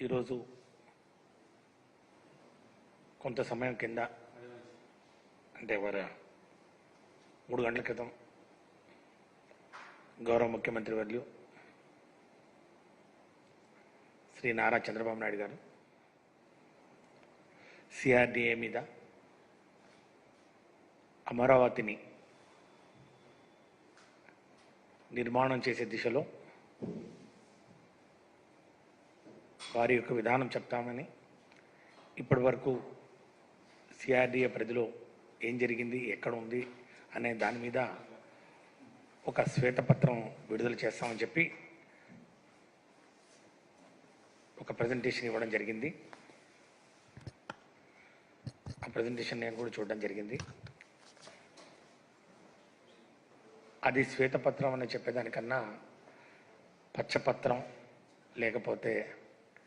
ఈరోజు కొంత సమయం కింద అంటే 3 గంటల క్రితం గౌరవ ముఖ్యమంత్రి వర్యులు శ్రీ నారా చంద్రబాబు నాయుడు గారు సిఆర్డీఏ మీద అమరావతిని నిర్మాణం చేసే దిశలో వారి యొక్క విధానం చెప్తామని, ఇప్పటి వరకు సిఆర్డీఏ పరిధిలో ఏం జరిగింది, ఎక్కడ ఉంది అనే దాని మీద ఒక శ్వేతపత్రం విడుదల చేస్తామని చెప్పి ఒక ప్రజెంటేషన్ ఇవ్వడం జరిగింది. ఆ ప్రజెంటేషన్ నేను కూడా చూడడం జరిగింది. అది శ్వేతపత్రం అని చెప్పేదానికన్నా పచ్చపత్రం లేకపోతే